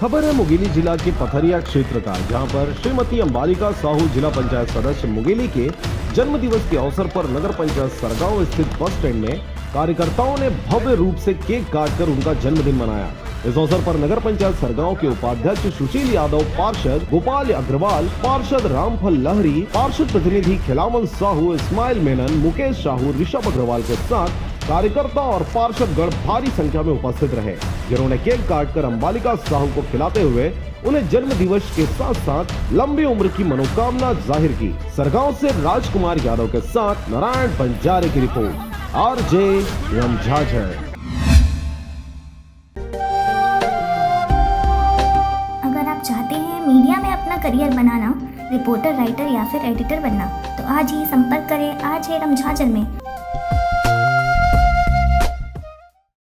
खबर है मुंगेली जिला के पथरिया क्षेत्र का, जहां पर श्रीमती अंबालिका साहू जिला पंचायत सदस्य मुंगेली के जन्म दिवस के अवसर पर नगर पंचायत सरगांव स्थित बस स्टैंड में कार्यकर्ताओं ने भव्य रूप से केक काटकर उनका जन्मदिन मनाया। इस अवसर पर नगर पंचायत सरगांव के उपाध्यक्ष सुशील यादव, पार्षद गोपाल अग्रवाल, पार्षद रामफल लहरी, पार्षद प्रतिनिधि खिलावन साहू, इस्माइल मेनन, मुकेश साहू, ऋषभ अग्रवाल के साथ कार्यकर्ता और पार्षदगण भारी संख्या में उपस्थित रहे, जिन्होंने केक काटकर अंबालिका साहू को खिलाते हुए उन्हें जन्म दिवस के साथ साथ लंबी उम्र की मनोकामना जाहिर की। सरगांव से राजकुमार यादव के साथ नारायण बंजारे की रिपोर्ट, RJ झाझर। अगर आप चाहते हैं मीडिया में अपना करियर बनाना, रिपोर्टर, राइटर या फिर एडिटर बनना, तो आज ही संपर्क करें RJ झाझर में।